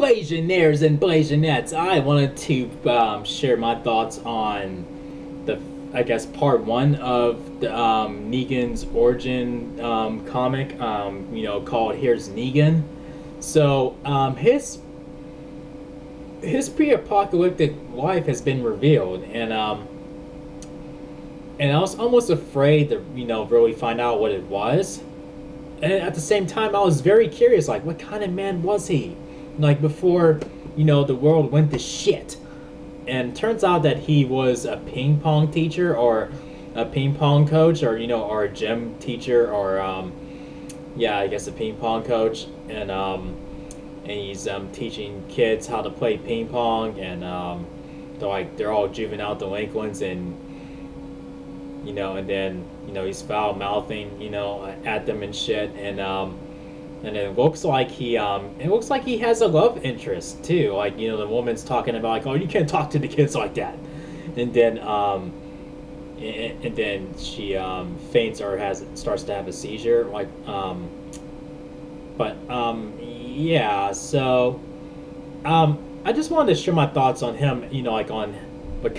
Blazionaires and Blazionettes, I wanted to share my thoughts on the, I guess, part one of the Negan's origin comic, called Here's Negan. So, his pre-apocalyptic life has been revealed, and I was almost afraid to, really find out what it was. And at the same time, I was very curious, like, what kind of man was he? Like, before, the world went to shit. And turns out that he was a ping pong teacher, or a ping pong coach, or a gym teacher, or, yeah, I guess a ping pong coach. And he's teaching kids how to play ping pong, and they're all juvenile delinquents, and then he's foul mouthing at them and shit, and it looks like he has a love interest too. Like, the woman's talking about, like, oh, you can't talk to the kids like that, and then she faints or starts to have a seizure, like, but yeah. So I just wanted to share my thoughts on him, like, on the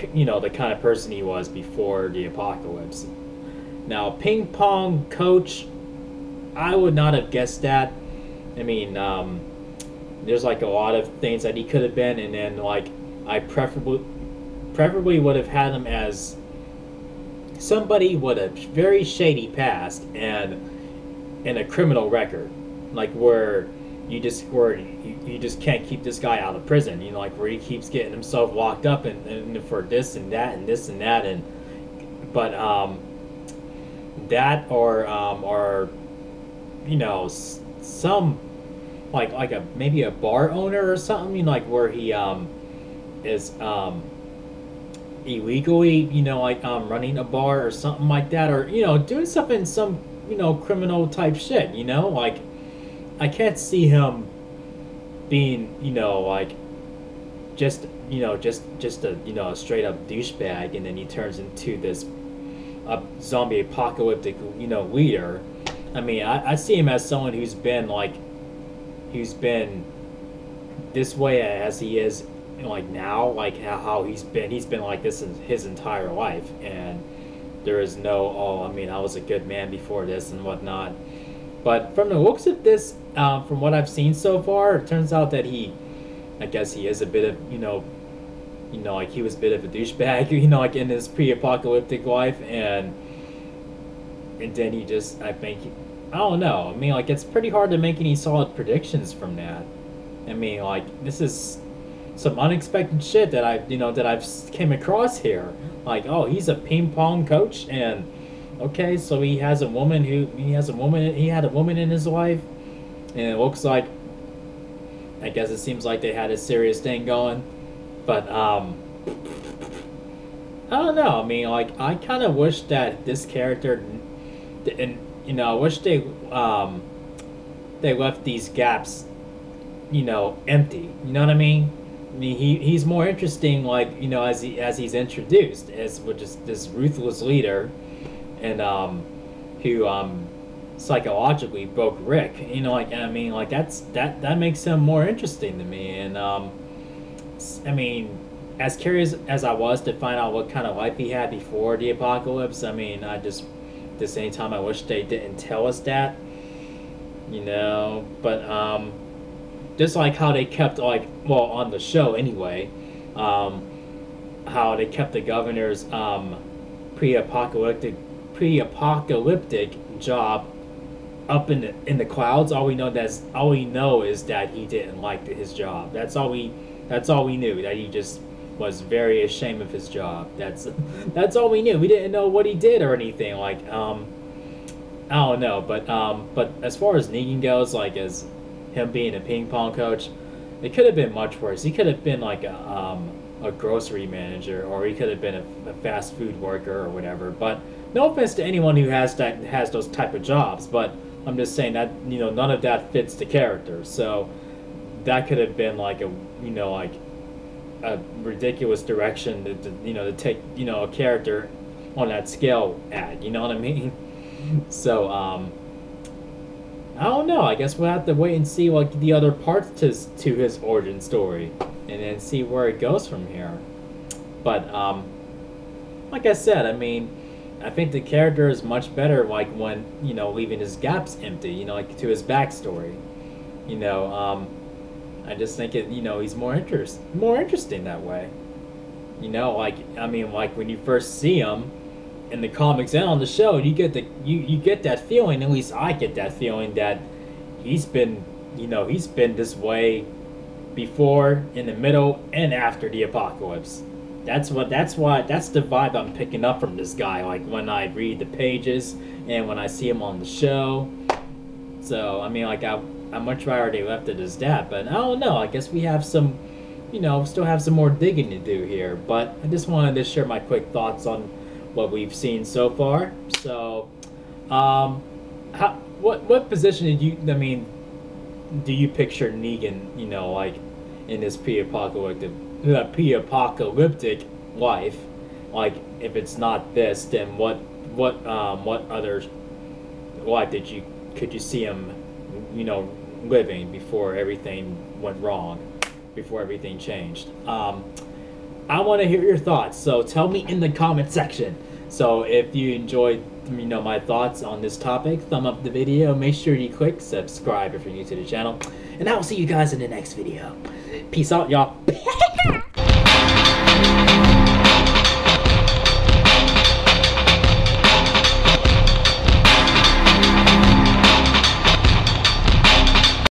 kind of person he was before the apocalypse. Now, ping pong coach, I would not have guessed that. I mean, there's like a lot of things that he could have been, and then, like, I preferably would have had him as somebody with a very shady past and a criminal record, like where you just can't keep this guy out of prison. Like, where he keeps getting himself locked up and for this and that and this and that, and but that, or some, like a maybe a bar owner or something, like where he is illegally, like, running a bar or something like that, or doing something, some criminal type shit. Like, I can't see him being, like, just a straight up douchebag, and then he turns into this zombie apocalyptic leader. I mean, I see him as someone who's been this way as he is, like, now, like how he's been like this in his entire life, and there is no, oh, I mean, I was a good man before this and whatnot. But from the looks of this, from what I've seen so far, it turns out that I guess he is a bit of, like, he was a bit of a douchebag, like, in his pre-apocalyptic life, and then he just, I think, I don't know. I mean, like, it's pretty hard to make any solid predictions from that. I mean, like, this is some unexpected shit that I've came across here. Like, oh, he's a ping pong coach, and okay, so he had a woman in his life, and it looks like, I guess it seems like they had a serious thing going, but I don't know. I mean, like, I kind of wish that this character, and I wish they left these gaps, empty. You know what I mean? I mean, he's more interesting, like, as he's introduced, as with just this ruthless leader, and who psychologically broke Rick. Like, I mean, like, that makes him more interesting to me. And I mean, as curious as I was to find out what kind of life he had before the apocalypse, I mean, I just, at the same time, I wish they didn't tell us that. But just like how they kept, like, well, on the show anyway, how they kept the governor's pre-apocalyptic job up in the clouds. All we know is that he didn't like his job. That's all we knew. That he just was very ashamed of his job. That's all we knew. We didn't know what he did or anything. Like, I don't know. But as far as Negan goes, like, as him being a ping pong coach, it could have been much worse. He could have been like a grocery manager, or he could have been a fast food worker or whatever. But no offense to anyone who has those type of jobs, but I'm just saying that, none of that fits the character. So that could have been like like a ridiculous direction to take, a character on that scale at, you know what I mean? So I don't know. I guess we'll have to wait and see like the other parts to his origin story, and then see where it goes from here. But like I said, I mean, I think the character is much better like when leaving his gaps empty. Like to his backstory. You know, I just think he's more interesting that way. Like I mean, like when you first see him in the comics and on the show, you get that feeling. At least I get that feeling that he's been he's been this way before, in the middle, and after the apocalypse. That's the vibe I'm picking up from this guy. Like when I read the pages and when I see him on the show. So I mean, like I much rather they left it as that. But I don't know. I guess we have some, still have some more digging to do here. But I just wanted to share my quick thoughts on what we've seen so far. So, what position did you? I mean, do you picture Negan? Like in this pre-apocalyptic life. Like if it's not this, then what other life could you see him, living before everything went wrong, before everything changed? I want to hear your thoughts, so tell me in the comment section. So if you enjoyed my thoughts on this topic, thumb up the video, make sure you click subscribe if you're new to the channel, and I will see you guys in the next video. Peace out, y'all.